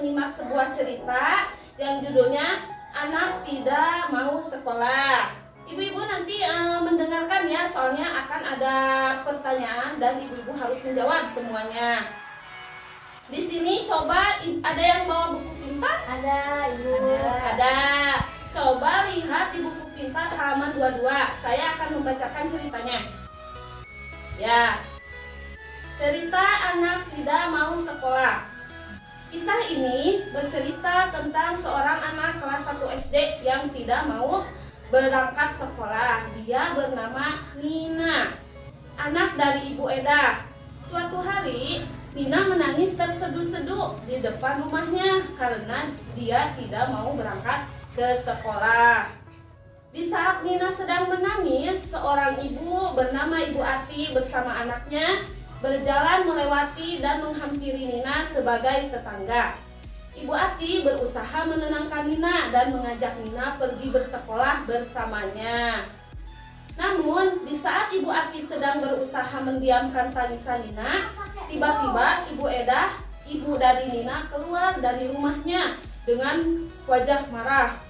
menyimak sebuah cerita yang judulnya Anak Tidak Mau Sekolah. Ibu-ibu nanti mendengarkan ya, soalnya akan ada pertanyaan dan ibu-ibu harus menjawab semuanya. Di sini coba ada yang bawa buku pintar? Ada, Ibu. Ada. Coba lihat di buku pintar halaman 22. Saya akan membacakan ceritanya. Ya. Cerita Anak Tidak Mau Sekolah. Kisah ini bercerita tentang seorang anak kelas 1 SD yang tidak mau berangkat sekolah. Dia bernama Nina, anak dari Ibu Eda. Suatu hari, Nina menangis terseduh-seduh di depan rumahnya karena dia tidak mau berangkat ke sekolah. Di saat Nina sedang menangis, seorang ibu bernama Ibu Ati bersama anaknya berjalan melewati dan menghampiri Nina sebagai tetangga. Ibu Ati berusaha menenangkan Nina dan mengajak Nina pergi bersekolah bersamanya. Namun, di saat Ibu Ati sedang berusaha mendiamkan tangisan Nina, tiba-tiba Ibu Eda, ibu dari Nina, keluar dari rumahnya dengan wajah marah.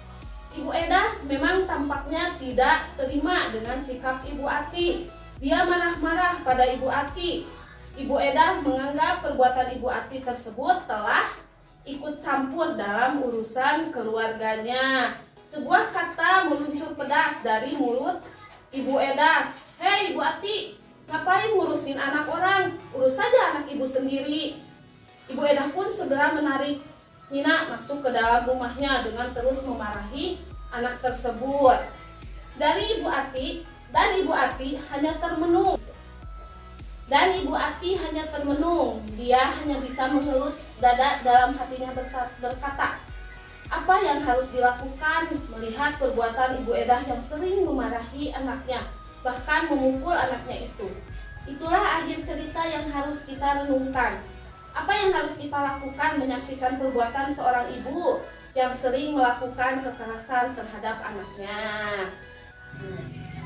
Ibu Eda memang tampaknya tidak terima dengan sikap Ibu Ati. Dia marah-marah pada Ibu Ati. Ibu Eda menganggap perbuatan Ibu Ati tersebut telah ikut campur dalam urusan keluarganya. Sebuah kata meluncur pedas dari mulut Ibu Eda. "Hei Ibu Ati, ngapain ngurusin anak orang? Urus saja anak ibu sendiri." Ibu Eda pun segera menarik Nina masuk ke dalam rumahnya dengan terus memarahi anak tersebut. Dari Ibu Ati hanya termenung. Dia hanya bisa mengelus dada dalam hatinya berkata, apa yang harus dilakukan melihat perbuatan Ibu Eda yang sering memarahi anaknya, bahkan memukul anaknya itu. Itulah akhir cerita yang harus kita renungkan. Apa yang harus kita lakukan menyaksikan perbuatan seorang ibu yang sering melakukan kekerasan terhadap anaknya?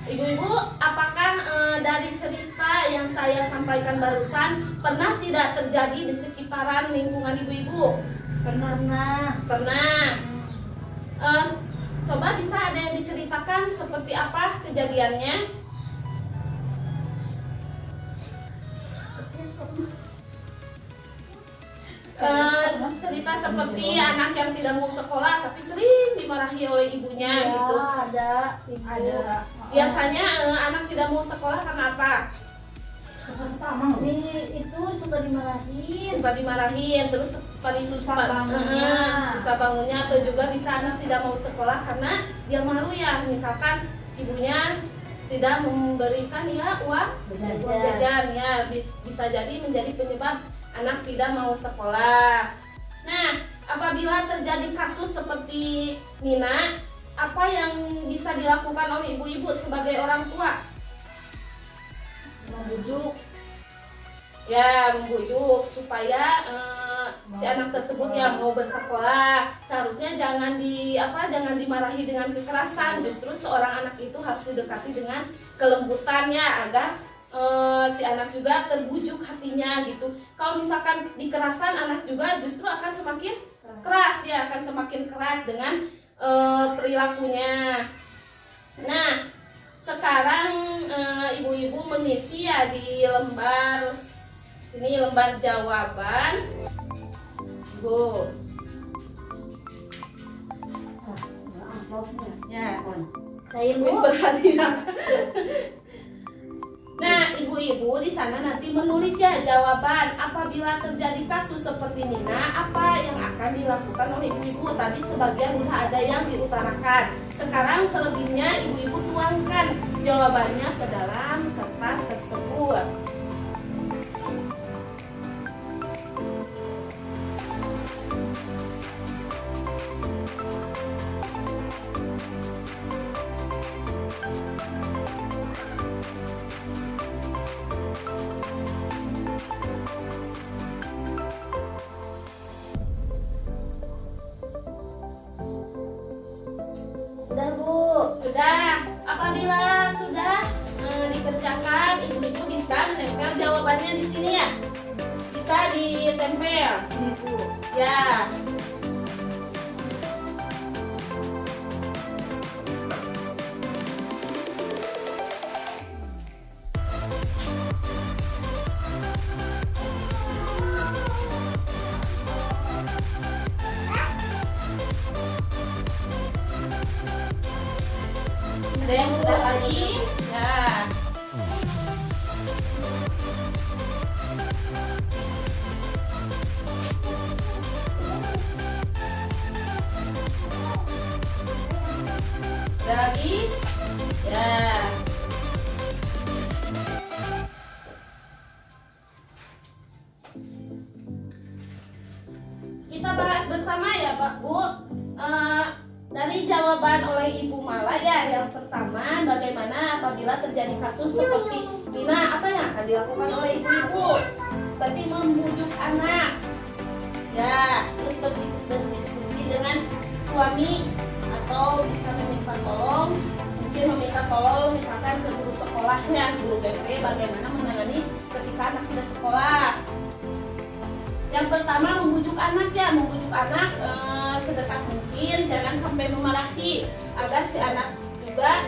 Ibu-ibu, apakah dari cerita yang saya sampaikan barusan pernah tidak terjadi di sekitaran lingkungan ibu-ibu? Pernah. Coba bisa ada yang diceritakan seperti apa kejadiannya? Cerita seperti anak yang tidak mau sekolah tapi sering dimarahi oleh ibunya Ya, gitu. ada. Biasanya anak tidak mau sekolah karena apa? Itu suka dimarahin, terus paling susah bangunnya, atau juga bisa anak tidak mau sekolah karena dia malu ya, misalkan ibunya tidak memberikan ya uang jajan ya, bisa jadi menjadi penyebab anak tidak mau sekolah. Nah, apabila terjadi kasus seperti Nina, apa yang bisa dilakukan oleh ibu-ibu sebagai orang tua? Membujuk supaya si anak tersebut yang mau bersekolah. Seharusnya jangan dimarahi dengan kekerasan. Justru seorang anak itu harus didekati dengan kelembutannya agar si anak juga terbujuk hatinya gitu. Kalau misalkan dikerasan, anak juga justru akan semakin keras ya, akan semakin keras dengan perilakunya. Nah, sekarang ibu-ibu mengisi ya di lembar jawaban. Bu. Ya. saya Wis perhatian. Nah, ibu-ibu di sana nanti menulis ya jawaban. Apabila terjadi kasus seperti Nina, apa yang akan dilakukan oleh ibu-ibu? Tadi sebagian udah ada yang diutarakan. Sekarang selebihnya ibu-ibu tuangkan jawabannya ke dalam kertas tersebut. Sudah, Bu. Sudah. Apabila sudah dikerjakan, ibu-ibu bisa menempel jawabannya di sini ya. Bisa ditempel. Ini, Bu. Ya. Ada yang sudah lagi? Ya. Ada lagi? Ya. Kita bahas bersama ya Pak Bu. Dari jawaban oleh Ibu Mala ya, yang pertama, bagaimana apabila terjadi kasus seperti Lina, apa yang akan dilakukan oleh ibu-ibu? Berarti membujuk anak, ya, terus berdiskusi dengan suami atau bisa meminta tolong, mungkin meminta tolong misalkan ke guru sekolahnya, guru BP, bagaimana menangani ketika anak tidak sekolah. Yang pertama membujuk anak ya, membujuk anak sedekat mungkin, jangan sampai memarahi agar si anak juga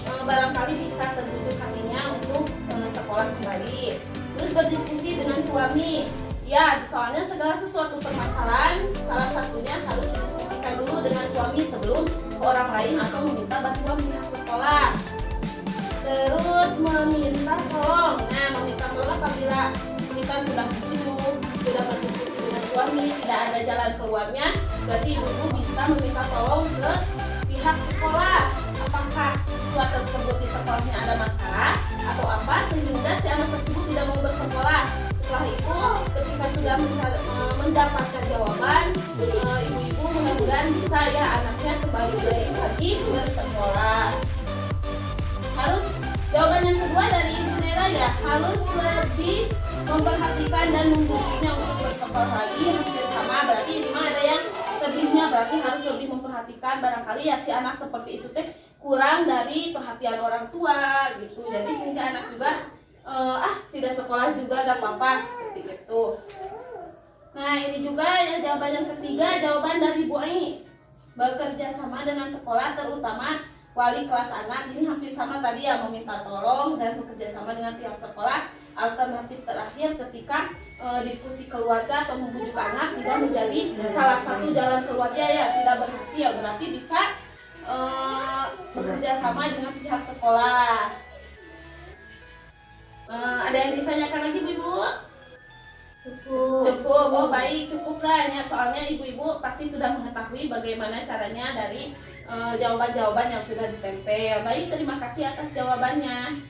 barangkali bisa terbujuk hatinya untuk sekolah kembali. Terus berdiskusi dengan suami, ya soalnya segala sesuatu permasalahan salah satunya harus didiskusikan dulu dengan suami sebelum orang lain atau meminta bantuan pihak sekolah. Terus meminta tolong, nah meminta tolong apabila kita sudah setuju, sudah berdiskusi dengan suami, tidak ada jalan keluarnya, berarti ibu bisa meminta tolong ke pihak sekolah. Apakah siswa tersebut di sekolahnya ada masalah atau apa sehingga si anak tersebut tidak mau bersekolah. Setelah itu, ketika sudah mendapatkan jawaban, ibu-ibu mudah-mudahan bisa ya anaknya kembali lagi bersekolah. Harus jawaban yang kedua dari Ibu Nera ya, harus lebih memperhatikan dan membudiknya untuk bersekolah lagi. Hampir sama, berarti ini mah ada yang lebihnya, berarti harus lebih memperhatikan. Barangkali ya si anak seperti itu teh kurang dari perhatian orang tua gitu, jadi sehingga anak juga tidak sekolah juga gak apa-apa seperti itu. Nah ini juga ya jawaban yang ketiga, jawaban dari Bu Ai, bekerja sama dengan sekolah terutama wali kelas anak. Ini hampir sama tadi ya, meminta tolong dan bekerja sama dengan pihak sekolah. Alternatif terakhir ketika diskusi keluarga atau membujuk anak tidak menjadi salah satu jalan keluarnya ya, tidak berhasil, berarti bisa bekerja sama dengan pihak sekolah. Ada yang ditanyakan lagi Bu-ibu? Cukup, oh baik, cukuplah ya, soalnya ibu-ibu pasti sudah mengetahui bagaimana caranya dari jawaban-jawaban yang sudah ditempel. Baik, terima kasih atas jawabannya.